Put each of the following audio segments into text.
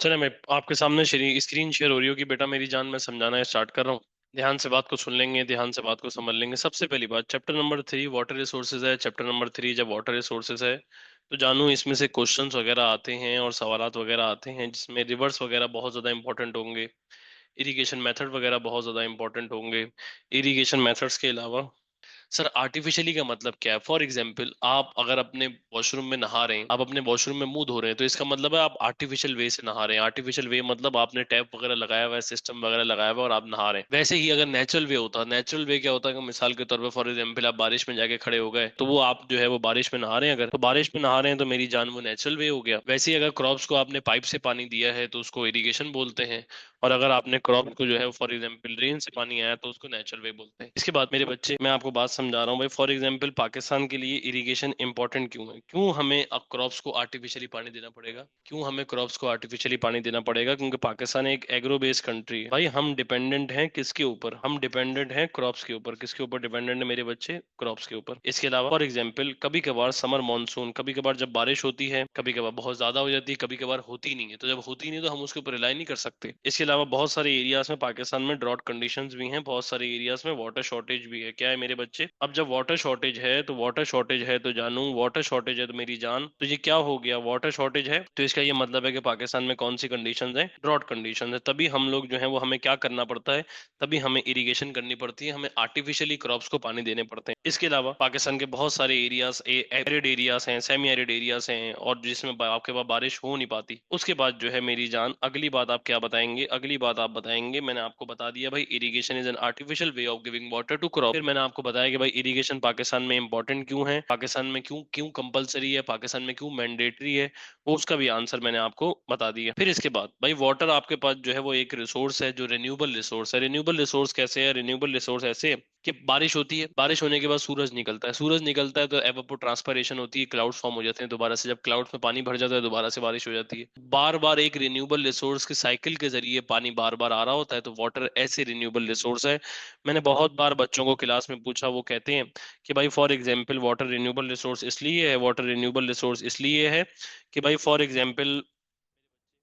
चले मैं आपके सामने स्क्रीन शेयर हो रही हो कि बेटा मेरी जान, मैं समझाना स्टार्ट कर रहा हूँ। ध्यान से बात को सुन लेंगे, ध्यान से बात को समझ लेंगे। सबसे पहली बात, चैप्टर नंबर 3 वाटर रिसोर्सेज है। चैप्टर नंबर 3 जब वाटर रिसोर्सेज है तो जानू इसमें से क्वेश्चंस वगैरह आते हैं और सवालात वगैरह आते हैं, जिसमें रिवर्स वगैरह बहुत ज्यादा इंपॉर्टेंट होंगे। इरिगेशन मेथड वगैरह बहुत ज्यादा इंपॉर्टेंट होंगे। इरिगेशन मेथड्स के अलावा सर आर्टिफिशियली का मतलब क्या है? फॉर एग्जाम्पल, आप अगर अपने वॉशरूम में नहा रहे हैं, आप अपने वॉशरूम में मुंह धो रहे हैं, तो इसका मतलब है आप आर्टिफिशियल वे से नहा रहे हैं। आर्टिफिशियल वे मतलब आपने टैप वगैरह लगाया हुआ है, सिस्टम वगैरह लगाया हुआ है और आप नहा रहे हैं। वैसे ही अगर नेचुरल वे होता, नेचुरल वे क्या होता है कि मिसाल के तौर पर फॉर एग्जाम्पल आप बारिश में जाके खड़े हो गए, तो वो आप जो है वो बारिश में नहा रहे हैं, अगर तो बारिश में नहा रहे हैं तो मेरी जान वो नेचुरल वे हो गया। वैसे ही अगर क्रॉप्स को आपने पाइप से पानी दिया है तो उसको इरिगेशन बोलते हैं। और अगर आपने क्रॉप को जो है फॉर एग्जाम्पल रेन से पानी आया तो उसको नेचुरल वे बोलते हैं। इसके बाद मेरे बच्चे, मैं आपको बात समझा रहा हूँ भाई। फॉर एग्जाम्पल पाकिस्तान के लिए इरिगेशन इंपॉर्टेंट क्यों है? क्यों हमें अब क्रॉप्स को आर्टिफिशियली पानी देना पड़ेगा? क्यों हमें क्रॉप्स को आर्टिफिशियली पानी देना पड़ेगा? क्योंकि पाकिस्तान एक एग्रो बेस्ड कंट्री है भाई। हम डिपेंडेंट हैं किसके ऊपर? हम डिपेंडेंट हैं क्रॉप्स के ऊपर। किसके ऊपर डिपेंडेंट है मेरे बच्चे? क्रॉप्स के ऊपर। इसके अलावा फॉर एग्जाम्पल कभी कभार समर मानसून, कभी कभार जब बारिश होती है, कभी कभार बहुत ज्यादा हो जाती है, कभी कभार होती नहीं है। तो जब होती नहीं है तो हम उसके ऊपर रिलाई नहीं कर सकते। इसके अलावा बहुत सारे एरियाज में पाकिस्तान में ड्रॉट कंडीशंस भी हैं, बहुत सारे एरियाज में वाटर शॉर्टेज भी है। क्या है मेरे बच्चे? अब जब वाटर शॉर्टेज है तो वाटर शॉर्टेज है तो जानू, वाटर शॉर्टेज है तो मेरी जान, तो ये क्या हो गया? वाटर शॉर्टेज है तो इसका ये मतलब है कि पाकिस्तान में कौन सी कंडीशंस है? ड्रॉट कंडीशंस है। तभी हम लोग जो है वो हमें क्या करना पड़ता है? तभी हमें इरिगेशन करनी पड़ती है, हमें आर्टिफिशियली क्रॉप्स को पानी देने पड़ते हैं। इसके अलावा पाकिस्तान के बहुत सारे एरियाज एरिड एरियाज हैं, सेमी एरिड एरियाज हैं, और जिसमें आपके पास बारिश हो नहीं पाती। उसके बाद जो है मेरी जान, अगली बात आप क्या बताएंगे? अगली बात आप बताएंगे, मैंने आपको बता दिया भाई, irrigation is an artificial way of giving water to crop. फिर मैंने आपको बताया कि भाई इरिगेशन पाकिस्तान में इंपॉर्टेंट क्यों है, पाकिस्तान में क्यों क्यों कंपलसरी है, पाकिस्तान में क्यों मैंडेटरी है, वो उसका भी आंसर मैंने आपको बता दिया। फिर इसके बाद भाई, वाटर आपके पास जो है वो एक रिसोर्स है जो रिन्यूएबल रिसोर्स है। रिन्यूएबल रिसोर्स कैसे है? रिन्यूएबल रिसोर्स ऐसे है कि बारिश होती है, बारिश होने के बाद सूरज निकलता है, सूरज निकलता है तो एवापोट्रांसपिरेशन होती है, क्लाउड्स फॉर्म हो जाते हैं दोबारा से। जब क्लाउड्स में पानी भर जाता है दोबारा से बारिश हो जाती है। बार बार एक रिन्यूएबल रिसोर्स के साइकिल के जरिए पानी बार बार आ रहा होता है, तो वाटर ऐसे रिन्यूएबल रिसोर्स है। मैंने बहुत बार बच्चों को क्लास में पूछा, वो कहते हैं कि भाई for example water renewable resource इसलिए है, वाटर रिन्यूएबल रिसोर्स इसलिए है कि भाई फॉर एग्जाम्पल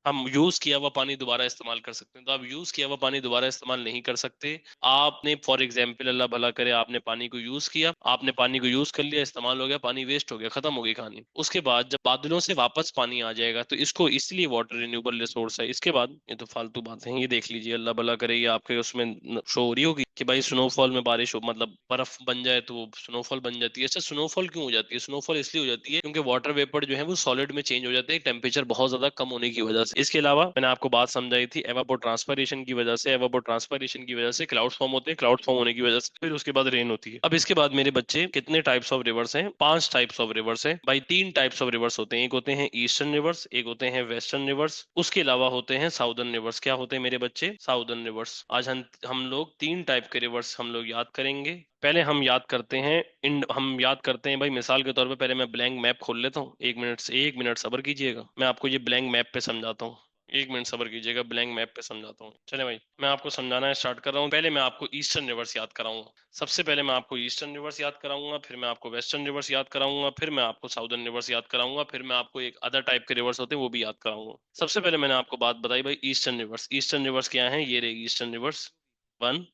हम यूज किया हुआ पानी दोबारा इस्तेमाल कर सकते हैं। तो आप यूज किया हुआ पानी दोबारा इस्तेमाल नहीं कर सकते। आपने फॉर एग्जाम्पल, अल्लाह भला करे, आपने पानी को यूज किया, आपने पानी को यूज कर लिया, इस्तेमाल हो गया, पानी वेस्ट हो गया, खत्म हो गई कहानी। उसके बाद जब बादलों से वापस पानी आ जाएगा तो इसको इसलिए वाटर रिन्यूएबल रिसोर्स है। इसके बाद ये तो फालतू बातें हैं, ये देख लीजिए, अल्लाह भला करे, ये आपके उसमें शो हो रही होगी कि भाई स्नोफॉल में बारिश हो, मतलब बर्फ बन जाए तो वो स्नोफॉल बन जाती है। अच्छा, स्नोफॉल क्यों हो जाती है? स्नोफॉल इसलिए हो जाती है क्योंकि वाटर वेपर जो है वो सॉलिड में चेंज हो जाते हैं टेम्परेचर बहुत ज्यादा कम होने की वजह से। इसके अलावा मैंने आपको बात समझाई थी, एवापोट्रांसपिरेशन की वजह से, एवापोट्रांसपिरेशन की वजह से क्लाउड फॉर्म होते हैं, क्लाउड फॉर्म होने की वजह से फिर उसके बाद रेन होती है। अब इसके बाद मेरे बच्चे, कितने टाइप्स ऑफ रिवर्स हैं? 5 टाइप्स ऑफ रिवर्स हैं भाई। 3 टाइप्स ऑफ रिवर्स होते हैं, एक होते हैं ईस्टर्न रिवर्स, एक होते हैं वेस्टर्न रिवर्स, उसके अलावा होते हैं साउदर्न रिवर्स। क्या होते हैं मेरे बच्चे? Southern reverse. आज हम लोग 3 टाइप के रिवर्स हम लोग याद करेंगे। पहले हम याद करते हैं हम याद करते हैं भाई, मिसाल के तौर पे पहले मैं ब्लैंक मैप खोल लेता हूँ। 1 मिनट से 1 मिनट सब्र कीजिएगा, मैं आपको ये ब्लैंक मैप पे समझाता हूँ। 1 मिनट सब्र कीजिएगा, ब्लैंक मैप पे समझाता हूँ। चले भाई, मैं आपको समझाना स्टार्ट कर रहा हूँ। पहले मैं आपको ईस्टर्न रिवर्स याद कराऊंगा। सबसे पहले मैं आपको ईस्टर्न रिवर्स याद कराऊंगा, फिर मैं आपको वेस्टर्न रिवर्स याद कराऊंगा, फिर मैं आपको साउदर्न रिवर्स याद कराऊंगा, फिर मैं आपको एक अदर टाइप के रिवर्स होते हैं वो भी याद कराऊंगा। सबसे पहले मैंने आपको बात बताई भाई, ईस्टर्न रिवर्स। ईस्टर्न रिवर्स क्या है? ये रही ईस्टर्न रिवर्स। 1,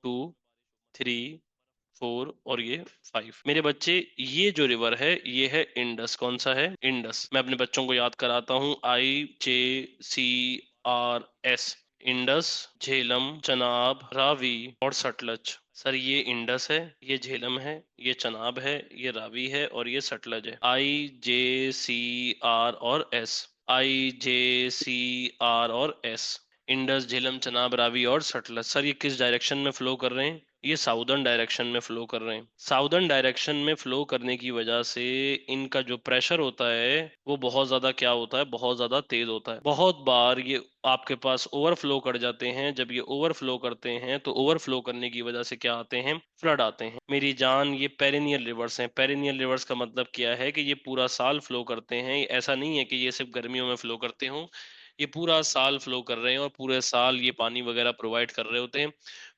2, 3, 4 और ये 5। मेरे बच्चे, ये जो रिवर है ये है इंडस। कौन सा है? इंडस। मैं अपने बच्चों को याद कराता हूँ, IJCRS। इंडस, झेलम, चनाब, रावी और सतलज। सर ये इंडस है, ये झेलम है, ये चनाब है, ये रावी है और ये सतलज है। IJCR और S। IJCR और S। इंडस, झेलम, चनाब, रावी और सतलज। सर ये किस डायरेक्शन में फ्लो कर रहे हैं? ये साउदर्न डायरेक्शन में फ्लो कर रहे हैं। साउदर्न डायरेक्शन में फ्लो करने की वजह से इनका जो प्रेशर होता है वो बहुत ज्यादा क्या होता है? बहुत ज्यादा तेज होता है। बहुत बार ये आपके पास ओवरफ्लो कर जाते हैं। जब ये ओवरफ्लो करते हैं तो ओवरफ्लो करने की वजह से क्या आते हैं? फ्लड आते हैं। मेरी जान, ये पेरिनियल रिवर्स हैं। पेरिनियल रिवर्स का मतलब क्या है? कि ये पूरा साल फ्लो करते हैं। ऐसा नहीं है कि ये सिर्फ गर्मियों में फ्लो करते हों, ये पूरा साल फ्लो कर रहे हैं और पूरे साल ये पानी वगैरह प्रोवाइड कर रहे होते हैं।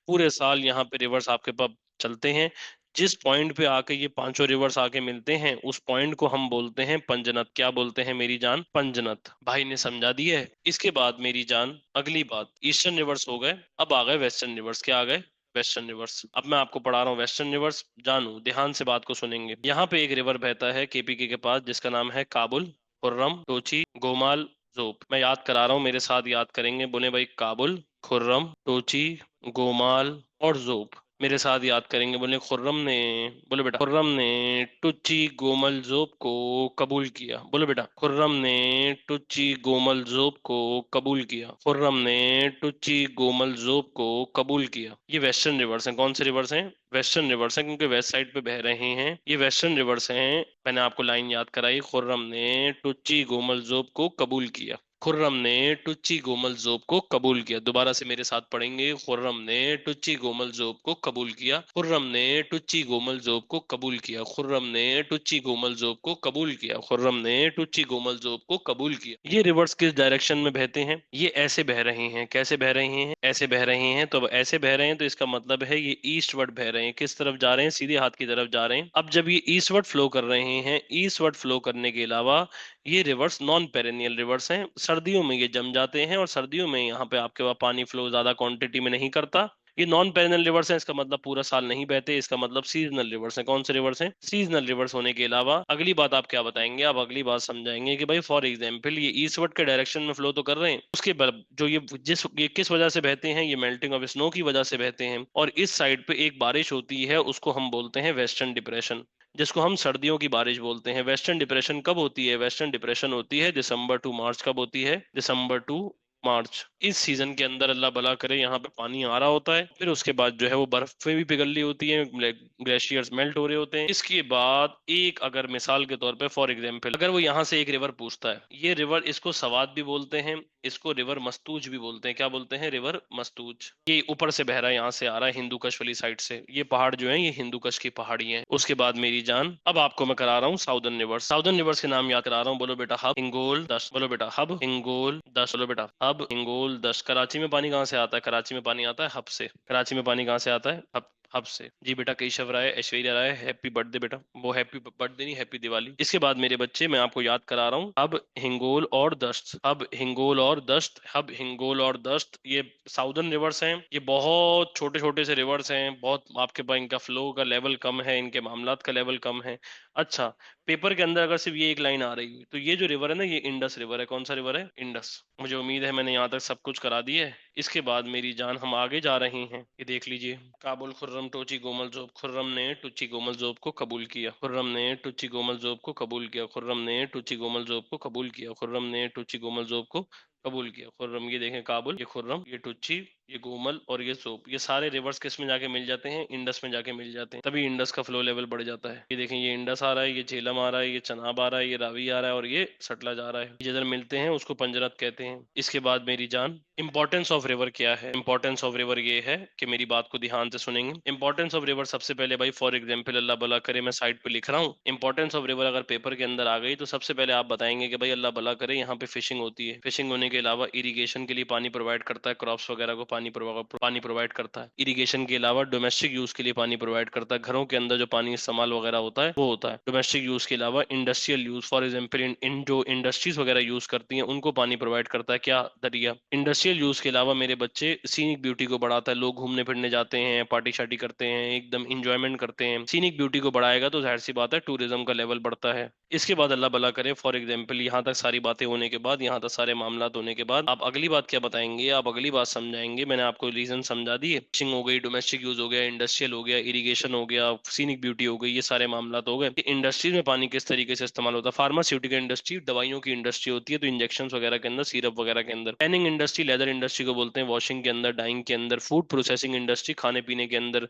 पूरे साल यहाँ पे रिवर्स आपके पास चलते हैं। जिस पॉइंट पे आके ये पांचों रिवर्स आके मिलते हैं उस पॉइंट को हम बोलते हैं पंजनत। क्या बोलते हैं मेरी जान? पंजनत। भाई ने समझा दिया है। इसके बाद मेरी जान अगली बात, ईस्टर्न रिवर्स हो गए, अब आ गए वेस्टर्न रिवर्स। क्या आ गए? Western rivers. अब मैं आपको पढ़ा रहा हूँ वेस्टर्न रिवर्स, जानू ध्यान से बात को सुनेंगे। यहाँ पे एक रिवर बहता है केपीके के पास जिसका नाम है काबुल, खुर्रम, टोची, गोमाल, जोप। मैं याद करा रहा हूँ, मेरे साथ याद करेंगे। बोले भाई, काबुल, खुर्रम, टोची, गोमाल और जोप। मेरे साथ याद करेंगे। बोले खुर्रम ने, बोले बेटा, खुर्रम ने टुच्ची गोमल जोब को कबूल किया। बोले बेटा, खुर्रम ने टुच्ची गोमल जोब को कबूल किया। खुर्रम ने टुच्ची गोमल जोब को कबूल किया। ये वेस्टर्न रिवर्स हैं। कौन से रिवर्स हैं? वेस्टर्न रिवर्स हैं, क्योंकि वेस्ट साइड पे बह रहे हैं। ये वेस्टर्न रिवर्स हैं। मैंने आपको लाइन याद कराई, खुर्रम ने टुच्ची गोमल जोब को कबूल किया। खुर्रम ने टुच्ची गोमल जोब को कबूल किया। दोबारा से मेरे साथ पढ़ेंगे। खुर्रम ने टुच्ची गोमल जोब को कबूल किया। खुर्रम ने टुच्ची गोमल जोब को कबूल किया। खुर्रम ने टुच्ची गोमल जोब को कबूल किया। खुर्रम ने टुच्ची गोमल जोब को कबूल किया। ये रिवर्स किस डायरेक्शन में बहते हैं? ये ऐसे बह रहे हैं। कैसे बह रहे हैं? ऐसे बह रहे हैं। तो अब ऐसे बह रहे हैं तो इसका मतलब है ये ईस्टवर्ड बह रहे हैं। किस तरफ जा रहे हैं? सीधे हाथ की तरफ जा रहे हैं। अब जब ये ईस्टवर्ड फ्लो कर रहे हैं, ईस्टवर्ड फ्लो करने के अलावा ये रिवर्स नॉन पेरेनियल रिवर्स हैं। सर्दियों में ये जम जाते हैं और सर्दियों में यहाँ पे आपके पास पानी फ्लो ज्यादा क्वांटिटी में नहीं करता। ये नॉन पेरेनियल रिवर्स हैं, इसका मतलब पूरा साल नहीं बहते। इसका मतलब सीजनल रिवर्स हैं। कौन से रिवर्स हैं? सीजनल रिवर्स होने के अलावा अगली बात आप क्या बताएंगे? आप अगली बात समझाएंगे कि भाई फॉर एग्जाम्पल ये ईस्टवर्ड के डायरेक्शन में फ्लो तो कर रहे हैं, उसके जो ये किस वजह से बहते हैं? ये मेल्टिंग ऑफ स्नो की वजह से बहते हैं। और इस साइड पे एक बारिश होती है, उसको हम बोलते हैं वेस्टर्न डिप्रेशन, जिसको हम सर्दियों की बारिश बोलते हैं। वेस्टर्न डिप्रेशन कब होती है? वेस्टर्न डिप्रेशन होती है दिसंबर टू मार्च। कब होती है? दिसंबर टू मार्च। इस सीजन के अंदर अल्लाह भला करे यहाँ पे पानी आ रहा होता है, फिर उसके बाद जो है वो बर्फ भी पिघल रही होती है, ग्लेशियर्स मेल्ट हो रहे होते हैं। इसके बाद एक अगर मिसाल के तौर पे फॉर एग्जांपल अगर वो यहाँ से एक रिवर पूछता है, ये रिवर, इसको सवाद भी बोलते हैं, इसको रिवर मस्तूज भी बोलते हैं। क्या बोलते हैं? रिवर मस्तूज। ये ऊपर से बह रहा है, यहाँ से आ रहा है हिंदू कश वाली साइड से। ये पहाड़ जो है ये हिंदू कश की पहाड़ी है। उसके बाद मेरी जान अब आपको मैं करा रहा हूँ साउदर्न रिवर्स। साउदर्न रिवर्स के नाम याद करा रहा हूँ। बोलो बेटा, हब, हिंगोल, दस। बोलो बेटा, हब, हिंगोल, दस। बोलो बेटा, हब, हिंगोल, दस। कराची में पानी कहाँ से आता है? कराची में पानी आता है हब से। कराची में पानी कहाँ से आता है? हब से। जी बेटा, केशव राय, ऐश्वर्या राय, हैप्पी बर्थडे बेटा। वो हैप्पी बर्थडे नहीं, हैप्पी दिवाली। इसके बाद मेरे बच्चे मैं आपको याद करा रहा हूँ, अब हिंगोल और दस्त। अब हिंगोल और दस्त, अब हिंगोल और दस्त। ये साउदर्न रिवर्स हैं। ये बहुत छोटे छोटे से रिवर्स हैं। बहुत आपके पास इनका फ्लो का लेवल कम है, इनके मामलात का लेवल कम है। अच्छा, पेपर के अंदर अगर सिर्फ ये एक लाइन आ रही है तो ये जो रिवर है ना, ये इंडस रिवर है। कौन सा रिवर है? इंडस। मुझे उम्मीद है मैंने यहाँ तक सब कुछ करा दी है। इसके बाद मेरी जान हम आगे जा रहे हैं। ये देख लीजिए, काबुल, खुर्रम, टोची, गोमल जोब। खुर्रम ने टुच्ची गोमल जोब को कबूल किया। खुर्रम ने टुच्ची गोमल जोब को कबूल किया। खुर्रम ने टुच्ची गोमल जोब को कबूल किया। खुर्रम ने टुच्ची गोमल जोब को कबूल किया। खुर्रम, ये देखें, काबुल, ये खुर्रम, ये टुच्ची, ये गोमल और ये जोब। ये सारे रिवर्स किस में जाके मिल जाते हैं? इंडस में जाके मिल जाते हैं। तभी इंडस का फ्लो लेवल बढ़ जाता है। ये देखें, ये इंडस आ रहा है, ये झेलम आ रहा है, ये चनाब आ रहा है, ये रावी आ रहा है और ये सटलज आ रहा है। जिधर मिलते हैं उसको पंजरत कहते हैं। इसके बाद मेरी जान, इंपॉर्टेंस ऑफ रिवर क्या है? इंपॉर्टेंस ऑफ रिवर ये है कि मेरी बात को ध्यान से सुनेंगे। इंपॉर्टेंस ऑफ रिवर सबसे पहले भाई, फॉर एग्जाम्पल अल्लाह भला करे, मैं साइड पे लिख रहा हूँ, इंपॉर्टेंस ऑफ रिवर अगर पेपर के अंदर आ गई तो सबसे पहले आप बताएंगे कि भाई अल्लाह भला करे यहाँ पे फिशिंग होती है। फिशिंग होने के अलावा इरिगेशन के लिए पानी प्रोवाइड करता है, क्रॉप्स वगैरह को पानी प्रोवाइड करता है। इरिगेशन के अलावा डोमेस्टिक यूज के लिए पानी प्रोवाइड करता है। घरों के अंदर जो पानी इस्तेमाल वगैरह होता है वो होता है। डोमेस्टिक यूज के अलावा industrial use, for example in जो इंडस्ट्रीज वगैरह यूज करती हैं उनको पानी प्रोवाइड करता है। क्या? दरिया। इंडस्ट्रियल यूज के अलावा मेरे बच्चे सीनिक ब्यूटी को बढ़ाता है। लोग घूमने फिरने जाते हैं, पार्टी शार्टी करते हैं, एकदम इंजॉयमेंट करते हैं। सीनिक ब्यूटी को बढ़ाएगा तो जाहिर सी बात है टूरिज्म का लेवल बढ़ता है। इसके बाद अल्लाह भला करे, फॉर एग्जाम्पल यहाँ तक सारी बातें होने के बाद, यहाँ तक सारे मामला होने के बाद आप अगली बात क्या बताएंगे? आप अगली बात समझाएंगे। मैंने आपको रीजन समझा दिए। फिशिंग हो गई, डोमेस्टिक यूज हो गया, इंडस्ट्रियल हो गया, इरिगेशन हो गया, सीनिक ब्यूटी हो गई, ये सारे मामला हो गए। इंडस्ट्रीज में पानी किस तरीके से इस्तेमाल होता है? फार्मास्यूटिकल इंडस्ट्री, दवाइयों की इंडस्ट्री होती है तो इंजेक्शन वगैरह के अंदर, सिरप वगैरह के अंदर। टैनिंग इंडस्ट्री, लेदर इंडस्ट्री को बोलते हैं, वॉशिंग के अंदर, डाइंग के अंदर। फूड प्रोसेसिंग इंडस्ट्री, खाने पीने के अंदर,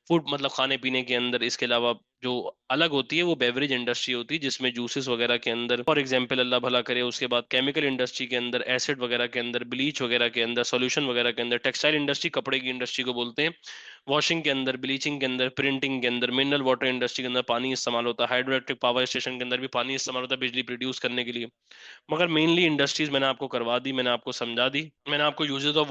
फूड मतलब खाने पीने के अंदर। इसके अलावा जो अलग होती है वो बेवरेज इंडस्ट्री होती है, जिसमें जूसेस वगैरह के अंदर, फॉर एग्जांपल अल्लाह भला करे। उसके बाद केमिकल इंडस्ट्री के अंदर, एसिड वगैरह के अंदर, ब्लीच वगैरह के अंदर, सॉल्यूशन वगैरह के अंदर। टेक्सटाइल इंडस्ट्री, कपड़े की इंडस्ट्री को बोलते हैं। वॉशिंग के अंदर, ब्लीचिंग के अंदर, प्रिंटिंग के अंदर, मिनरल वाटर इंडस्ट्री के अंदर पानी इस्तेमाल होता है। हाइड्रो इलेक्ट्रिक पावर स्टेशन के अंदर भी पानी इस्तेमाल होता है बिजली प्रोड्यूस करने के लिए। मगर मेनली इंडस्ट्रीज मैंने आपको करवा दी, मैंने आपको समझा दी। मैंने आपको uses of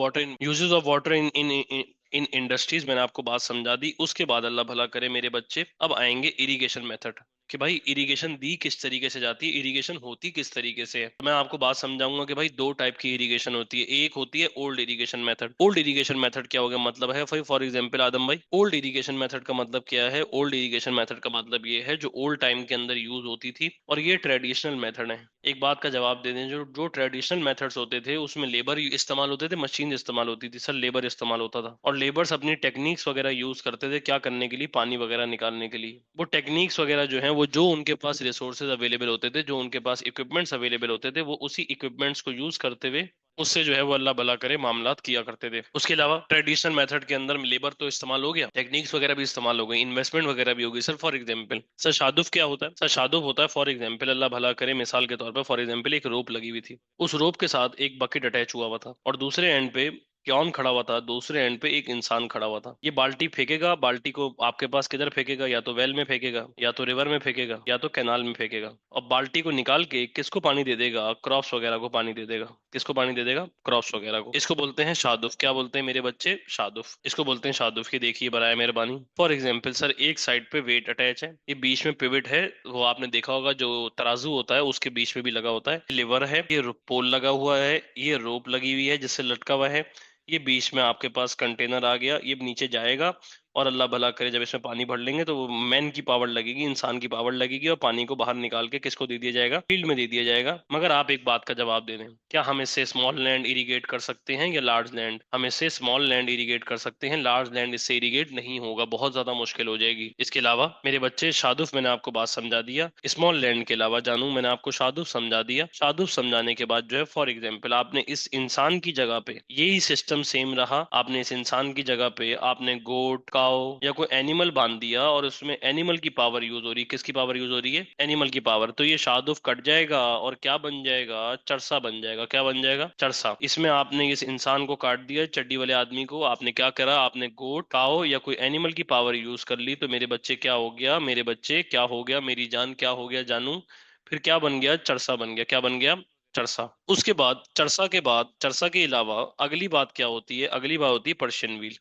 water in in industries मैंने आपको बात समझा दी। उसके बाद अल्लाह भला करे मेरे बच्चे अब आएंगे इरिगेशन मेथड, कि भाई इरिगेशन दी किस तरीके से जाती है, इरिगेशन होती किस तरीके से है। तो मैं आपको बात समझाऊंगा कि भाई दो टाइप की इरिगेशन होती है। एक होती है old irrigation method. Old irrigation method क्या हो गया, मतलब है भाई फॉर एग्जांपल आदम भाई, ओल्ड इरिगेशन मेथड का मतलब क्या है? ओल्ड इरिगेशन मेथड का मतलब ये है जो ओल्ड टाइम के अंदर यूज होती थी, और ये ट्रेडिशनल मेथड है। एक बात का जवाब दे दें, जो जो ट्रेडिशनल मेथड्स होते थे उसमें लेबर इस्तेमाल होते थे, मशीन इस्तेमाल होती थी सर, लेबर इस्तेमाल होता था, और लेबर्स अपनी टेक्निक्स वगैरह यूज करते थे क्या करने के लिए, पानी वगैरह निकालने के लिए। वो टेक्निक्स वगैरह जो है वो जो उनके पास रिसोर्सेज अवेलेबल होते थे, जो उनके पास इक्विपमेंट्स अवेलेबल होते थे, वो उसी इक्विपमेंट्स को यूज करते हुए उससे जो है वो अल्लाह भला करे मामलात किया करते थे। उसके अलावा ट्रेडिशनल मेथड के अंदर लेबर तो इस्तेमाल हो गया, टेक्निक्स वगैरह भी इस्तेमाल हो गई, इन्वेस्टमेंट वगैरह भी हो गई। सर फॉर एग्जांपल सर शादुफ क्या होता है? सर शादुफ होता है फॉर एग्जांपल अल्लाह भला करे मिसाल के तौर पर फॉर एग्जांपल एक रोप लगी हुई थी, उस रोप के साथ एक बकेट अटैच हुआ हुआ था, और दूसरे एंड पे क्योन खड़ा हुआ था, दूसरे एंड पे एक इंसान खड़ा हुआ था। ये बाल्टी फेंकेगा, बाल्टी को आपके पास किधर फेंकेगा, या तो वेल में फेंकेगा, या तो रिवर में फेंकेगा, या तो कैनाल में फेंकेगा, और बाल्टी को निकाल के किसको पानी दे देगा, क्रॉप्स वगैरह को पानी दे देगा। किसको पानी दे देगा? क्रॉप्स वगैरह को। इसको बोलते हैं शादुफ। क्या बोलते हैं मेरे बच्चे? शादुफ। इसको बोलते हैं शादुफ। की देखिए बराए मेहरबानी, फॉर एग्जाम्पल सर एक साइड पे वेट अटैच है, ये बीच में पिवट है, वो आपने देखा होगा जो तराजू होता है उसके बीच में भी लगा होता है, लिवर है, ये पोल लगा हुआ है, ये रोप लगी हुई है जिससे लटका हुआ है, ये बीच में आपके पास कंटेनर आ गया, ये नीचे जाएगा, और अल्लाह भला करे जब इसमें पानी भर लेंगे तो वो मैन की पावर लगेगी, इंसान की पावर लगेगी, और पानी को बाहर निकाल के किसको दे दिया जाएगा? फील्ड में दे दिया जाएगा। मगर आप एक बात का जवाब दे दें, क्या हम इससे स्मॉल लैंड इरिगेट कर सकते हैं या लार्ज लैंड? हम इससे स्मॉल लैंड इरिगेट कर सकते हैं, लार्ज लैंड इससे इरिगेट नहीं होगा, बहुत ज्यादा मुश्किल हो जाएगी। इसके अलावा मेरे बच्चे शादुफ मैंने आपको बात समझा दिया, स्मॉल लैंड के अलावा जानू मैंने आपको शादुफ समझा दिया। शादुफ समझाने के बाद जो है फॉर एग्जाम्पल आपने इस इंसान की जगह पे यही सिस्टम सेम रहा, आपने इस इंसान की जगह पे आपने गोट काओ या कोई एनिमल बांध दिया, और उसमें एनिमल की पावर यूज हो रही है। किसकी पावर यूज हो रही है? एनिमल की पावर। तो ये शादुफ कट जाएगा और क्या बन जाएगा? चरसा बन जाएगा। क्या बन जाएगा? चरसा। इसमें आपने इस इंसान को काट दिया, चड्डी वाले आदमी को, आपने क्या करा? आपने गोट काओ या कोई एनिमल की पावर यूज कर ली। तो मेरे बच्चे क्या हो गया? मेरे बच्चे क्या हो गया? मेरी जान क्या हो गया जानू? फिर क्या बन गया? चरसा बन गया। क्या बन गया? चरसा। उसके बाद चरसा के बाद, चरसा के अलावा अगली बात क्या होती है? अगली बात होती है पर्शियन व्हील।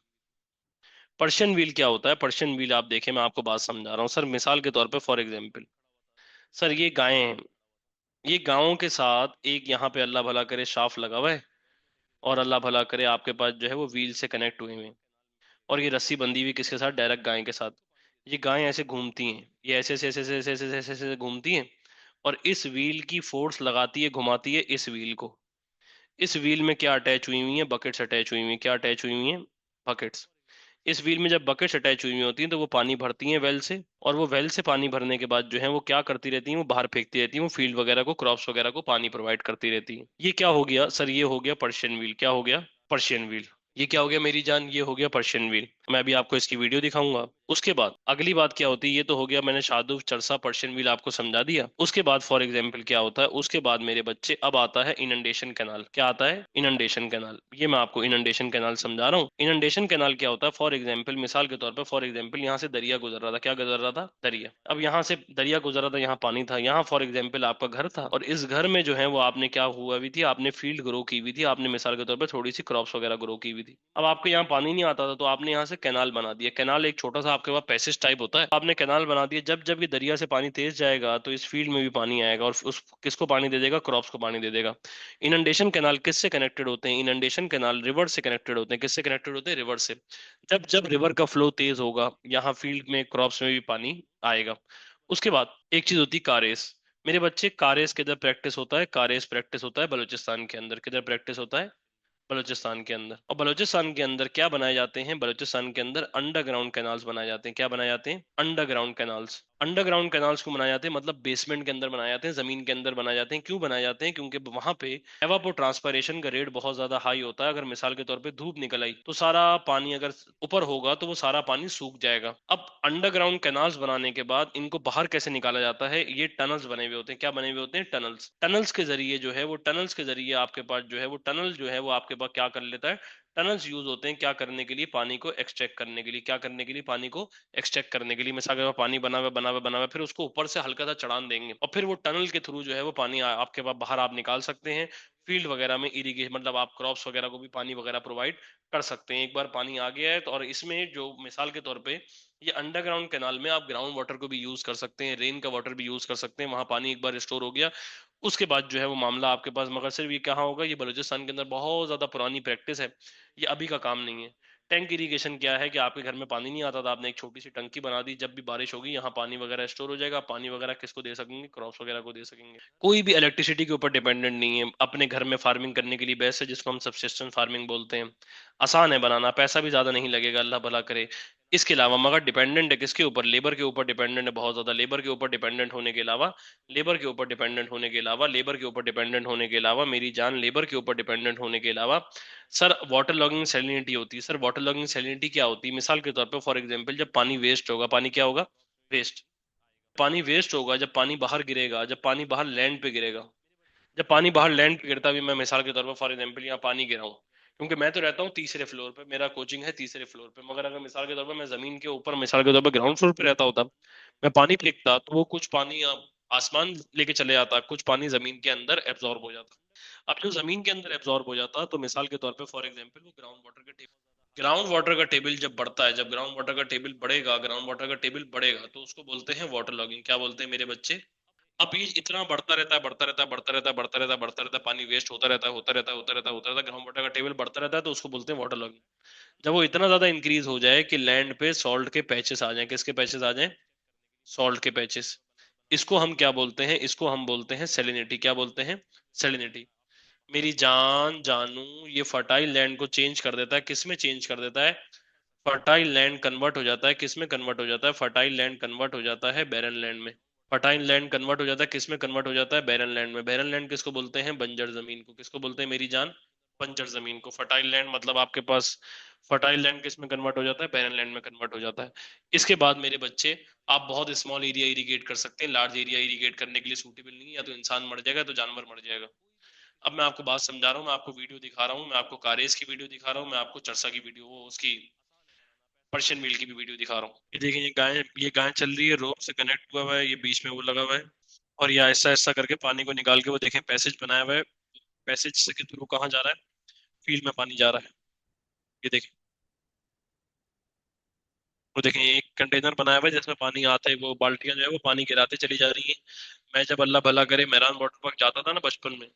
पर्शियन व्हील क्या होता है? पर्शियन व्हील आप देखें, मैं आपको बात समझा रहा हूँ सर, मिसाल के तौर पे फॉर एग्जांपल सर ये गायें हैं, ये गायों के साथ एक यहाँ पे अल्लाह भला करे शाफ लगा हुआ है, और अल्लाह भला करे आपके पास जो है वो व्हील से कनेक्ट हुए हुए हैं, और ये रस्सी बंधी हुई किसके साथ? डायरेक्ट गाय के साथ। ये गायें ऐसे घूमती हैं, ये ऐसे ऐसे ऐसे ऐसे ऐसे ऐसे ऐसे ऐसे घूमती हैं, और इस व्हील की फोर्स लगाती है, घुमाती है इस व्हील को। इस व्हील में क्या अटैच हुई हुई है? बकेट्स अटैच हुई हुई है। क्या अटैच हुई हुई है? बकेट्स। इस व्हील में जब बकेट्स अटैच हुई हुई होती हैं तो वो पानी भरती हैं वेल से, और वो वेल से पानी भरने के बाद जो है वो क्या करती रहती हैं? वो बाहर फेंकती रहती हैं, वो फील्ड वगैरह को, क्रॉप्स वगैरह को पानी प्रोवाइड करती रहती हैं। ये क्या हो गया सर? ये हो गया पर्शियन व्हील। क्या हो गया? Persian wheel. ये क्या हो गया मेरी जान? ये हो गया पर्शियन व्हील। मैं अभी आपको इसकी वीडियो दिखाऊंगा। उसके बाद अगली बात क्या होती है? ये तो हो गया, मैंने शादुफ चरसा पर्शियन व्हील आपको समझा दिया। उसके बाद फॉर एग्जाम्पल क्या होता है? उसके बाद मेरे बच्चे अब आता है इनंडेशन कैनाल। क्या आता है? Inundation canal. ये मैं आपको इनंडेशन कैनाल समझा रहा हूँ। इनंडेशन कैनाल क्या होता है? फॉर एग्जाम्पल मिसाल के तौर पर, फॉर एग्जाम्पल यहाँ से दरिया गुजर रहा था। क्या गुजर रहा था? दरिया। अब यहाँ से दरिया गुजर रहा था, यहाँ पानी था, यहाँ फॉर एग्जाम्पल आपका घर था, और इस घर में जो है वो आपने क्या हुआ हुई थी? आपने फील्ड ग्रो की हुई थी, आपने मिसाल के तौर पर थोड़ी सी क्रॉप्स वगैरह ग्रो की हुई थी। अब आपके यहाँ पानी नहीं आता था, तो आपने यहाँ से कैनाल बना दिया। कैनाल एक छोटा सा आपके पास पैसेज टाइप होता है, आपने कैनाल बना दिया। जब जब ये दरिया से पानी तेज जाएगा तो इस फील्ड में भी पानी आएगा, और उस किसको पानी दे देगा? क्रॉप्स को पानी दे देगा। इनंडेशन कैनाल किससे कनेक्टेड होते हैं? इनंडेशन कैनाल रिवर से कनेक्टेड होते हैं। किससे कनेक्टेड होते हैं? रिवर से। जब जब रिवर का फ्लो तेज होगा, यहाँ फील्ड में, क्रॉप्स में भी पानी आएगा। उसके बाद एक चीज होती है कारेस। मेरे बच्चे कारेस किधर प्रैक्टिस होता है? कारेस प्रैक्टिस होता है बलूचिस्तान के अंदर। किधर प्रैक्टिस होता है? बलूचिस्तान के अंदर। और बलूचिस्तान के अंदर क्या बनाए जाते हैं? बलूचिस्तान के अंदर अंडरग्राउंड कैनाल्स बनाए जाते हैं। क्या बनाए जाते हैं? Underground canals. अंडरग्राउंड कैनाल्स को बनाए जाते हैं, मतलब बेसमेंट के अंदर बनाए जाते हैं, जमीन के अंदर बनाए जाते हैं। क्यों बनाए जाते हैं? क्योंकि वहां पे एवापो ट्रांसपरेशन का रेट बहुत ज्यादा हाई होता है। अगर मिसाल के तौर पे धूप निकल आई तो सारा पानी अगर ऊपर होगा तो वो सारा पानी सूख जाएगा। अब अंडरग्राउंड कैनाल्स बनाने के बाद इनको बाहर कैसे निकाला जाता है? ये टनल्स बने हुए होते हैं। क्या बने हुए होते हैं? टनल्स। टनल्स के जरिए जो है वो, टनल्स के जरिए आपके पास जो है वो, टनल जो है वो आपके पास क्या कर लेता है? टनल्स यूज होते हैं क्या करने के लिए? पानी को एक्सट्रैक्ट करने के लिए। क्या करने के लिए? पानी को एक्सट्रैक्ट करने के लिए। मिसाल के तौर पर पानी बना हुआ फिर उसको ऊपर से हल्का सा चढ़ान देंगे और फिर वो टनल के थ्रू जो है वो पानी आपके पास बाहर आप निकाल सकते हैं। फील्ड वगैरह में इरिगेशन मतलब आप क्रॉप्स वगैरह को भी पानी वगैरह प्रोवाइड कर सकते हैं। एक बार पानी आ गया है तो, और इसमें जो मिसाल के तौर पे ये अंडरग्राउंड कैनाल में आप ग्राउंड वाटर को भी यूज कर सकते हैं, रेन का वाटर भी यूज कर सकते हैं। वहां पानी एक बार स्टोर हो गया उसके बाद जो है वो मामला आपके पास, मगर सिर्फ ये कहाँ होगा? ये बलूचिस्तान के अंदर बहुत ज्यादा पुरानी प्रैक्टिस है, ये अभी का काम नहीं है। टैंक इरिगेशन क्या है कि आपके घर में पानी नहीं आता था, आपने एक छोटी सी टंकी बना दी, जब भी बारिश होगी यहाँ पानी वगैरह स्टोर हो जाएगा। पानी वगैरह किसको दे सकेंगे? क्रॉप्स वगैरह को दे सकेंगे। कोई भी इलेक्ट्रिसिटी के ऊपर डिपेंडेंट नहीं है। अपने घर में फार्मिंग करने के लिए बेस्ट है, जिसको हम सबसिस्टेंस फार्मिंग बोलते हैं। आसान है बनाना, पैसा भी ज्यादा नहीं लगेगा, अल्लाह भला करे। इसके अलावा मगर डिपेंडेंट है किसके ऊपर? लेबर के ऊपर डिपेंडेंट है बहुत ज्यादा। लेबर के ऊपर डिपेंडेंट होने के अलावा लेबर के ऊपर डिपेंडेंट होने के अलावा लेबर के ऊपर डिपेंडेंट होने के अलावा मेरी जान, लेबर के ऊपर डिपेंडेंट होने के अलावा सर वाटर लॉगिंग सैलिनिटी होती है। सर वाटर लॉगिंग सैलिनिटी क्या होती है? मिसाल के तौर पे फॉर एग्जांपल जब पानी वेस्ट होगा, पानी क्या होगा? वेस्ट। पानी वेस्ट होगा जब पानी बाहर गिरेगा, जब पानी बाहर लैंड पे गिरेगा। जब पानी बाहर लैंड पे गिरता भी, मैं मिसाल के तौर पर फॉर एग्जांपल यहाँ पानी गिरा हूँ, क्योंकि मैं तो रहता हूँ तीसरे फ्लोर पे, मेरा कोचिंग है तीसरे फ्लोर पे, मगर अगर मिसाल के तौर पर मैं जमीन के ऊपर मिसाल के तौर पर ग्राउंड फ्लोर पे रहता होता, मैं पानी फेंकता तो वो कुछ पानी आसमान लेके चले जाता, कुछ पानी जमीन के अंदर एब्जॉर्ब हो जाता। अब जो जमीन के अंदर एब्जॉर्ब हो जाता तो मिसाल के तौर पे फॉर एग्जांपल वो ग्राउंड वाटर का टेबल जब बढ़ता है, जब ग्राउंड वाटर का टेबल बढ़ेगा, ग्राउंड वाटर का टेबल बढ़ेगा तो उसको बोलते हैं वाटर लॉगिंग। क्या बोलते हैं मेरे बच्चे? अब ये इतना बढ़ता रहता है, बढ़ता रहता है, बढ़ता रहता है, बढ़ता रहता है, बढ़ता रहता है, पानी वेस्ट होता रहता है, होता रहता है, होता रहता है, होता रहता है, ग्राउंड वाटर का टेबल बढ़ता रहता है तो उसको बोलते हैं वाटर लॉगिंग। जब वो इतना ज्यादा इंक्रीज हो जाए कि लैंड पे सॉल्ट के पैचेस आ जाएं, किसके पैचेस आ जाएं? सॉल्ट के पैचेस। इसको हम क्या बोलते हैं? इसको हम बोलते हैं सेलिनिटी। क्या बोलते हैं? सेलिनिटी। मेरी जान जानू, ये फर्टाइल लैंड को चेंज कर देता है, किस में चेंज कर देता है? फर्टाइल लैंड कन्वर्ट हो जाता है, किस में कन्वर्ट हो जाता है? फर्टाइल लैंड कन्वर्ट हो जाता है बैरन लैंड में। फर्टाइल लैंड कन्वर्ट हो जाता है किस में? कन्वर्ट हो जाता है बैरन लैंड में। बैरन लैंड किसको बोलते हैं? बंजर जमीन को। किसको बोलते हैं मेरी जान? बंजर जमीन को। फर्टाइल लैंड मतलब आपके पास फर्टाइल लैंड किस में कन्वर्ट हो जाता है? बैरन लैंड में कन्वर्ट हो जाता है। इसके बाद मेरे बच्चे, आप बहुत स्मॉल एरिया इरिगेट कर सकते हैं, लार्ज एरिया इरिगेट करने के लिए सूटेबल नहीं है, या तो इंसान मर जाएगा तो जानवर मर जाएगा। अब मैं आपको बात समझा रहा हूँ, मैं आपको वीडियो दिखा रहा हूँ, मैं आपको कारेज की वीडियो दिखा रहा हूँ, मैं आपको चरसा की वीडियो, वो उसकी पर्शियन मील की भी वीडियो दिखा रहा हूँ। ये देखिए, ये गाय चल रही है, रोप से कनेक्ट हुआ हुआ है, ये बीच में वो लगा हुआ है, और ये ऐसा ऐसा करके पानी को निकाल के वो देखें पैसेज बनाया हुआ है। पैसेज के थ्रू कहाँ जा रहा है? फील्ड में पानी जा रहा है। ये देखें, वो देखें एक कंटेनर बनाया हुआ है जिसमें पानी आता है, वो बाल्टियां जो है वो पानी गिराते चली जा रही हैं। मैं जब अल्लाह भला करे मेहरान वाटर पार्क जाता था ना बचपन में,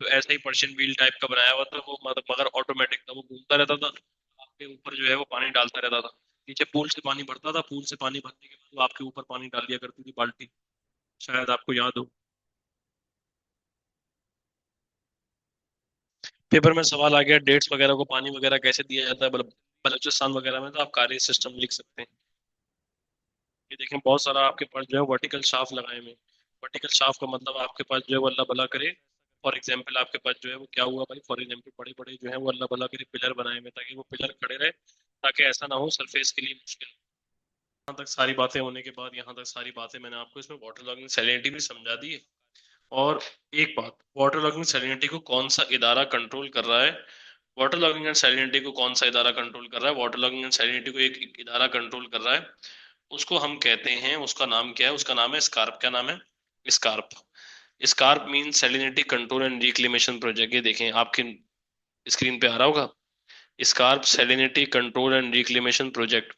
तो ऐसा ही पर्शियन व्हील टाइप का बनाया हुआ था वो, मतलब मगर ऑटोमेटिक था, वो घूमता रहता था, आपके ऊपर जो है वो पानी डालता रहता था। नीचे पूल से पानी भरता था, पूल से पानी भरने के बाद वो आपके ऊपर पानी डाल दिया करती थी बाल्टी। शायद आपको याद हो। पेपर में सवाल आ गया डेट्स वगैरह को पानी वगैरह कैसे दिया जाता है बलूचिस्तान वगैरह में, तो आप कार्य सिस्टम लिख सकते हैं। ये देखें बहुत सारा आपके पास जो है वर्टिकल शाफ्ट लगाए हुए हैं। वर्टिकल शाफ्ट का मतलब आपके पास जो है वो अल्लाह भला करे, फॉर एग्जाम्पल आपके पास जो है वो क्या हुआ भाई, फॉर एग्जाम्पल बड़े बड़े जो है वो अल्लाह भला करे पिलर बनाए हुए हैं, ताकि वो पिलर खड़े रहे, ताकि ऐसा ना हो सरफेस के लिए मुश्किल। यहाँ तक सारी बातें होने के बाद, यहाँ तक सारी बातें मैंने आपको इसमें वाटर लॉगिंग सैलिनिटी भी समझा दी है। और एक बात, वाटर लॉगिंग सैलिनिटी को कौन सा इदारा कंट्रोल कर रहा है? वाटर लॉगिंग एंड सैलिनिटी को कौन सा इदारा कंट्रोल कर रहा है? वाटर लॉगिंग एंड सैलिनिटी को एक इदारा कंट्रोल कर रहा है, उसको हम कहते हैं, उसका नाम क्या है? उसका नाम है स्कार्प। क्या नाम है? SCARP. SCARP mean salinity control and reclamation project. ये देखें आपकी स्क्रीन पे आ रहा होगा, SCARP salinity control and reclamation project.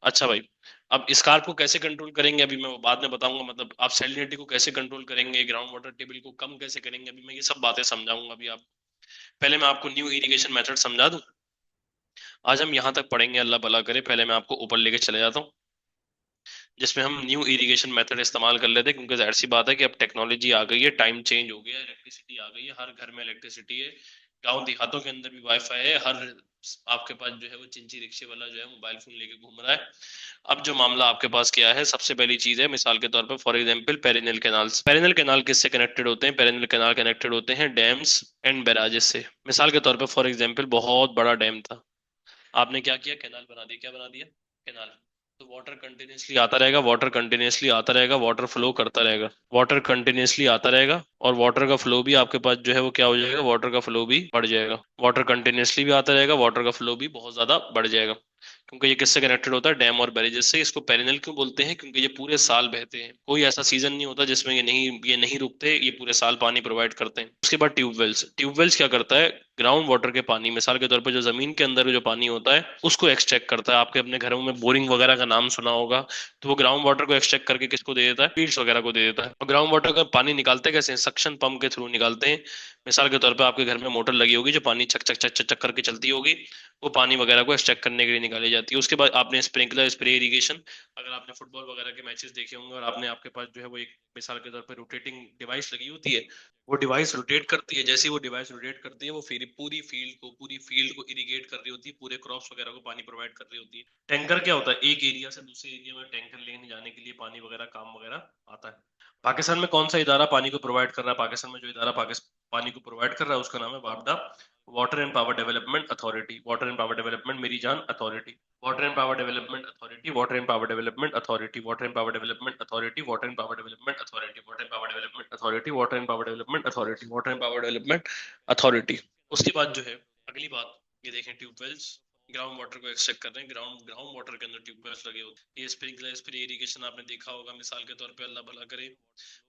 अच्छा भाई, अब स्कार्प को कैसे कंट्रोल करेंगे अभी मैं वो बाद में बताऊंगा, मतलब आप सैलिनिटी को कैसे कंट्रोल करेंगे, ग्राउंड वाटर टेबल को कम कैसे करेंगे, अभी मैं ये सब बातें समझाऊंगा। अभी आप, पहले मैं आपको न्यू इरिगेशन मेथड समझा दूं। आज हम यहाँ तक पढ़ेंगे, अल्लाह भला करे, पहले मैं आपको ऊपर लेके चले जाता हूँ, जिसमें हम न्यू इरिगेशन मेथड इस्तेमाल कर लेते हैं, क्योंकि जाहिर सी बात है कि अब टेक्नोलॉजी आ गई है, टाइम चेंज हो गया है, इलेक्ट्रिसिटी आ गई है, हर घर में इलेक्ट्रिसिटी है, गांव देहातों के अंदर भी वाईफाई है, हर आपके पास जो है वो चिंची रिक्शे वाला जो है मोबाइल फोन लेके घूम रहा है। अब जो मामला आपके पास क्या है, सबसे पहली चीज है मिसाल के तौर पर for example perennial canals. Perennial canal किससे कनेक्टेड होते हैं? पेरिनल कैनाल कनेक्टेड होते हैं डैम्स एंड बैराजेस से। मिसाल के तौर पर फॉर एग्जांपल बहुत बड़ा डैम था, आपने क्या किया? कैनाल बना दिया। क्या बना दिया? कैनाल। तो वाटर कंटिन्यूसली आता रहेगा, वाटर कंटिन्यूसली आता रहेगा, वाटर फ्लो करता रहेगा, वाटर कंटिन्यूसली आता रहेगा, और वाटर का फ्लो भी आपके पास जो है वो क्या हो जाएगा, वाटर का फ्लो भी बढ़ जाएगा। वाटर कंटिन्यूसली भी आता रहेगा, वाटर का फ्लो भी बहुत ज्यादा बढ़ जाएगा। क्योंकि ये किससे कनेक्टेड होता है, डैम और बैरेजेस से। इसको पेरिनल क्यों बोलते हैं, क्योंकि ये पूरे साल बहते हैं, कोई ऐसा सीजन नहीं होता जिसमें ये नहीं रुकते, ये पूरे साल पानी प्रोवाइड करते हैं। उसके बाद ट्यूबवेल्स। ट्यूबवेल्स क्या करता है, ग्राउंड वाटर के पानी, मिसाल के तौर पर जो जमीन के अंदर जो पानी होता है उसको एक्सट्रैक्ट करता है। आपके अपने घरों में बोरिंग वगैरह का नाम सुना होगा, तो वो ग्राउंड वाटर को एक्सट्रैक्ट करके किसको दे देता है, फील्ड्स वगैरह को दे देता है। और ग्राउंड वाटर का पानी निकालते कैसे, सक्शन पंप के थ्रू निकालते हैं। मिसाल के तौर पर आपके घर में मोटर लगी होगी जो पानी चक चक चक चक चक करके चलती होगी, वो पानी वगैरह को एक्सट्रैक्ट करने के लिए निकाली जाती है। उसके बाद आपने स्प्रिंकलर, स्प्रे इरिगेशन, अगर आपने फुटबॉल वगैरह के मैचेस देखे होंगे और आपने, आपके पास जो है वो एक मिसाल के तौर पर रोटेटिंग डिवाइस लगी होती है, वो डिवाइस रोटेट करती है, जैसे ही वो डिवाइस रोटेट करती है वो फिर पूरी फील्ड को इरिगेट कर रही होती है, पूरे क्रॉप्स वगैरह को पानी प्रोवाइड कर रही होती है। टैंकर क्या होता है, एक एरिया से दूसरे एरिया में टैंकर लेने जाने के लिए पानी वगैरह, काम वगैरह आता है। पाकिस्तान में कौन सा इदारा पानी को प्रोवाइड कर रहा है, पाकिस्तान में जो इदारा पानी को प्रोवाइड कर रहा है उसका नाम है वापडा, water and power development authority. Water and power development मेरी जान authority, water and power development authority, water and power development authority, water and power development authority, water and power development authority, water and power development authority, water and power development authority, water and power development authority. उसके बाद जो है अगली बात, ये देखें tubewells ground water को extract कर रहे हैं, ग्राउंड ग्राउंड वाटर के अंदर ट्यूबवेल्स लगे होते हैं। ये स्प्रिंकलर, स्प्रे इरिगेशन आपने देखा होगा, मिसाल के तौर पे, अल्लाह भला करे।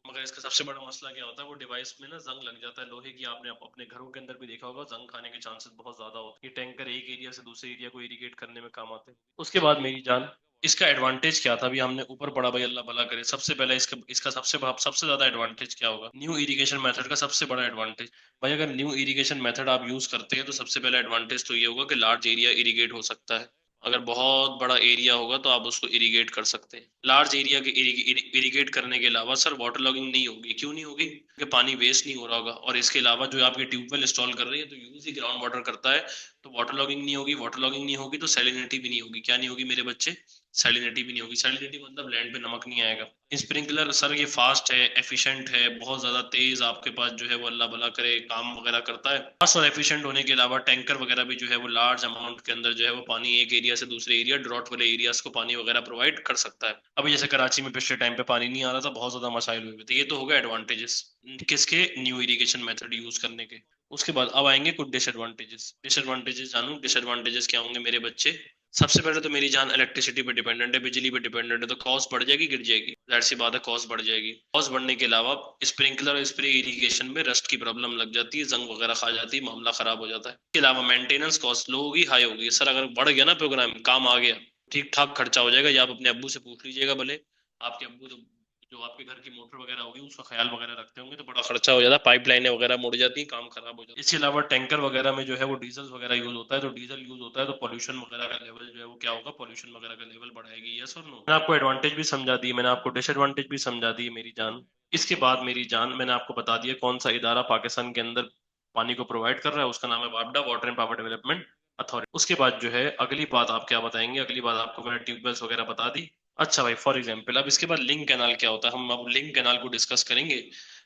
मगर इसका सबसे बड़ा मसला क्या होता है, वो डिवाइस में ना जंग लग जाता है लोहे की। आपने अपने घरों के अंदर भी देखा होगा, जंग खाने के चांसेस बहुत ज्यादा होते हैं। ये टैंकर एक एरिया से दूसरे एरिया को इरिगेट करने में काम आते हैं। उसके बाद मेरी जान, इसका एडवांटेज क्या था, अभी हमने ऊपर पढ़ा भाई, अल्लाह भला करे। सबसे पहले इसका इसका सबसे ज्यादा एडवांटेज क्या होगा, न्यू इरिगेशन मेथड का सबसे बड़ा एडवांटेज। भाई अगर न्यू इरिगेशन मेथड आप यूज करते हैं तो सबसे पहला एडवांटेज तो ये होगा कि लार्ज एरिया इरिगेट हो सकता है। अगर बहुत बड़ा एरिया होगा तो आप उसको इरिगेट कर सकते हैं। लार्ज एरिया के इरिगेट करने के अलावा सर वाटर लॉगिंग नहीं होगी। क्यों नहीं होगी, क्योंकि पानी वेस्ट नहीं हो रहा होगा। और इसके अलावा जो आपके ट्यूबवेल इंस्टॉल कर रही है तो यूज ही ग्राउंड वाटर करता है, तो वाटर लॉगिंग नहीं होगी। वाटर लॉगिंग नहीं होगी तो सैलिनिटी भी नहीं होगी। क्या नहीं होगी मेरे बच्चे, सैलिनिटी भी नहीं होगी। सैलिनिटी मतलब लैंड पे नमक नहीं आएगा। स्प्रिंकलर सर ये फास्ट है, एफिशिएंट है, बहुत ज्यादा तेज आपके पास जो है वो अल्लाह भला करे काम वगैरह करता है। फास्ट और एफिशिएंट होने के अलावा टैंकर वगैरह भी जो है वो लार्ज अमाउंट के अंदर जो है वो पानी एक एरिया से दूसरे एरिया, ड्रॉट वाले एरियाज को पानी वगैरह प्रोवाइड कर सकता है। अभी जैसे कराची में पिछले टाइम पे पानी नहीं आ रहा था, बहुत ज्यादा मसाइल हुए थे। ये तो होगा एडवांटेजेस किसके, न्यू इरिगेशन मेथड यूज करने के। उसके बाद अब आएंगे कुछ डिसएडवांटेजेस। डिसएडवांटेजेस जानू, डिसएडवांटेजेस क्या होंगे मेरे बच्चे। सबसे पहले तो मेरी जान इलेक्ट्रिसिटी पे डिपेंडेंट है, बिजली पे डिपेंडेंट है, तो कॉस्ट बढ़ जाएगी, गिर जाएगी, जाहिर सी बात है कॉस्ट बढ़ जाएगी। कॉस्ट बढ़ने के अलावा स्प्रिंकलर और स्प्रे इरिगेशन में रस्ट की प्रॉब्लम लग जाती है, जंग वगैरह खा जाती है, मामला खराब हो जाता है। इसके अलावा मेंटेनेंस कॉस्ट लो होगी, हाई होगी। सर अगर बढ़ गया ना प्रोग्राम, काम आ गया, ठीक ठाक खर्चा हो जाएगा। या आप अपने अब्बू से पूछ लीजिएगा, भले आपके अब्बू तो जो आपके घर की मोटर वगैरह होगी उसका ख्याल वगैरह रखते होंगे, तो बड़ा खर्चा हो जाता है, पाइपलाइनें वगैरह मुड़ जाती है, काम खराब हो जाता है। इसके अलावा टैंकर वगैरह में जो है वो डीजल वगैरह यूज होता है, तो डीजल यूज होता है तो पॉल्यूशन वगैरह का लेवल जो है वो क्या होगा, पॉल्यूशन वगैरह का लेवल बढ़ाएगी। यस और नो। मैंने आपको एडवांटेज भी समझा दी, मैंने आपको डिसएडवांटेज भी समझा दी मेरी जान। इसके बाद मेरी जान मैंने आपको बता दिया कौन सा इदारा पाकिस्तान के अंदर पानी को प्रोवाइड कर रहा है, उसका नाम है वापडा, water and power development authority. उसके बाद जो है अगली बात आप क्या बताएंगे, अगली बात आपको मैंने ट्यूबवेल्स वगैरह बता दी। अच्छा भाई, फॉर एग्जाम्पल अब इसके बाद लिंक कैनाल क्या होता है, हम अब लिंक कैनाल को डिस्कस करेंगे।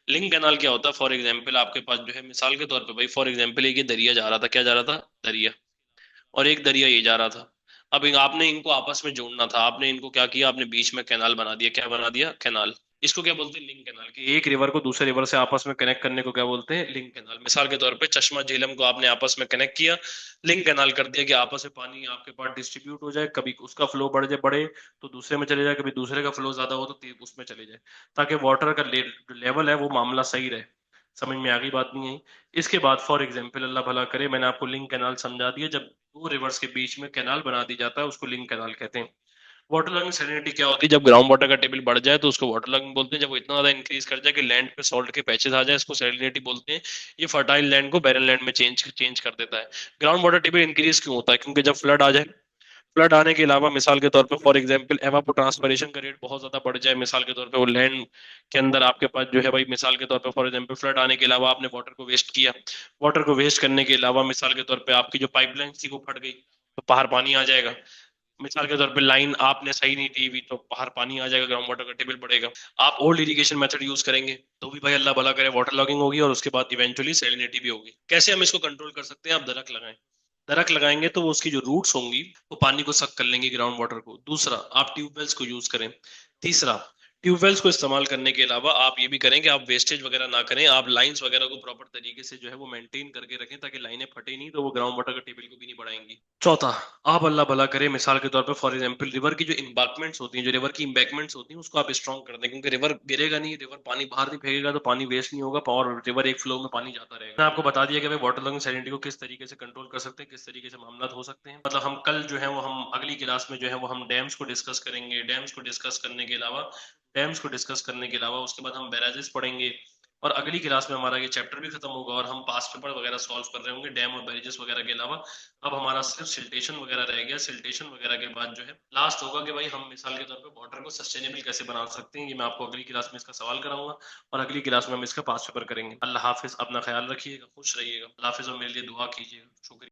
लिंक कैनाल क्या होता है, फॉर एग्जाम्पल आपके पास जो है मिसाल के तौर पे भाई, फॉर एग्जाम्पल एक ये दरिया जा रहा था, क्या जा रहा था, दरिया, और एक दरिया ये जा रहा था। अब आपने इनको आपस में जोड़ना था, आपने इनको क्या किया, आपने बीच में कैनाल बना दिया। क्या बना दिया, कैनाल। इसको क्या बोलते हैं, लिंक कैनाल। कि एक रिवर को दूसरे रिवर से आपस में कनेक्ट करने को क्या बोलते हैं, लिंक कैनाल। मिसाल के तौर पे चश्मा झेलम को आपने आपस में कनेक्ट किया, लिंक कैनाल कर दिया, कि आपस में पानी आपके पास डिस्ट्रीब्यूट हो जाए, कभी उसका फ्लो बढ़ जाए, बढ़े तो दूसरे में चले जाए, कभी दूसरे का फ्लो ज्यादा हो तो उसमें चले जाए, ताकि वाटर का लेवल है वो मामला सही रहे। समझ में आ गई बात नहीं आई। इसके बाद फॉर एग्जाम्पल अल्लाह भला करे, मैंने आपको लिंक कैनाल समझा दिया। जब दो रिवर्स के बीच में कैनाल बना दी जाता है उसको लिंक कैनाल कहते हैं। वाटर लॉगिंग सैलिनिटी क्या होती है, जब ग्राउंड वाटर का टेबल बढ़ जाए तो उसको वाटर लॉगिंग बोलते हैं। जब वो इतना ज्यादा इंक्रीज कर जाए कि लैंड पे सॉल्ट के पैचेस आ जाए, इसको सैलिनिटी बोलते हैं। ये फर्टाइल लैंड को बैरन लैंड में चेंज चेंज कर देता है। ग्राउंड वाटर टेबल इंक्रीज क्यों होता है, क्योंकि जब फ्लड आ जाए, फ्लड आने के अलावा मिसाल के तौर पे फॉर एग्जांपल एवापोट्रांसपिरेशन का रेट बहुत ज्यादा बढ़ जाए, मिसाल के तौर पे वो लैंड के अंदर आपके पास जो है भाई, मिसाल के तौर पे फॉर एग्जांपल फ्लड आने के अलावा आपने वाटर को वेस्ट किया, वाटर को वेस्ट करने के अलावा मिसाल के तौर पे आपकी जो पाइपलाइन थी वो फट गई, तो बाहर पानी आ जाएगा। मिसाल के तौर पे लाइन आपने सही नहीं दी हुई तो बाहर पानी आ जाएगा, ग्राउंड वाटर का टेबल बढ़ेगा। आप ओल्ड इरिगेशन मेथड यूज करेंगे तो भी भाई अल्लाह भला करे वाटर लॉगिंग होगी, और उसके बाद इवेंचुअली सैलिनिटी भी होगी। कैसे हम इसको कंट्रोल कर सकते हैं, आप दरख्त लगाएं। दरख्त लगाएंगे तो वो उसकी जो रूट्स होंगी वो पानी को सक कर लेंगी ग्राउंड वाटर को। दूसरा, आप ट्यूबवेल्स को यूज करें। तीसरा, ट्यूबवेल्स को इस्तेमाल करने के अलावा आप ये भी करें कि आप वेस्टेज वगैरह ना करें, आप लाइंस वगैरह को प्रॉपर तरीके से जो है वो मेंटेन करके रखें ताकि लाइनें फटे नहीं तो वो ग्राउंड वाटर का टेबल को भी नहीं बढ़ाएंगी। चौथा, आप अल्लाह भला करे मिसाल के तौर पे फॉर एग्जांपल रिवर की जो इम्बैंकमेंट्स होती हैं, जो रिवर की इम्बैंकमेंट्स होती हैं उसको आप स्ट्रॉन्ग कर दें, क्योंकि रिवर गिरेगा नहीं, रिवर पानी बाहर नहीं फेंकेगा तो पानी वेस्ट नहीं होगा और रिवर एक फ्लो में पानी जाता रहेगा। मैंने आपको बता दिया कि भाई वाटर लॉगिंग सैलिनिटी को किस तरीके से कंट्रोल कर सकते हैं, किस तरीके से मामला हो सकते हैं। मतलब हम कल जो है वो हम अगली क्लास में जो है वो हम डैम्स को डिस्कस करेंगे। डैम्स को डिस्कस करने के अलावा उसके बाद हम बैराजेस पढ़ेंगे। और अगली क्लास में हमारा ये चैप्टर भी खत्म होगा और हम पास पेपर वगैरह सॉल्व कर रहे होंगे डैम और बैरेजेस वगैरह के अलावा। अब हमारा सिर्फ सिल्टेशन वगैरह रह गया। सिल्टेशन वगैरह के बाद जो है लास्ट होगा कि भाई हम मिसाल के तौर पे वाटर को सस्टेनेबल कैसे बना सकते हैं। ये मैं आपको अगली क्लास में इसका सवाल कराऊंगा और अगली क्लास में हम इसका पास पेपर करेंगे। अल्लाह हाफिज, अपना ख्याल रखिएगा, खुश रहिएगा। अल्लाह हाफिज और मेरे लिए दुआ कीजिएगा। शुक्रिया।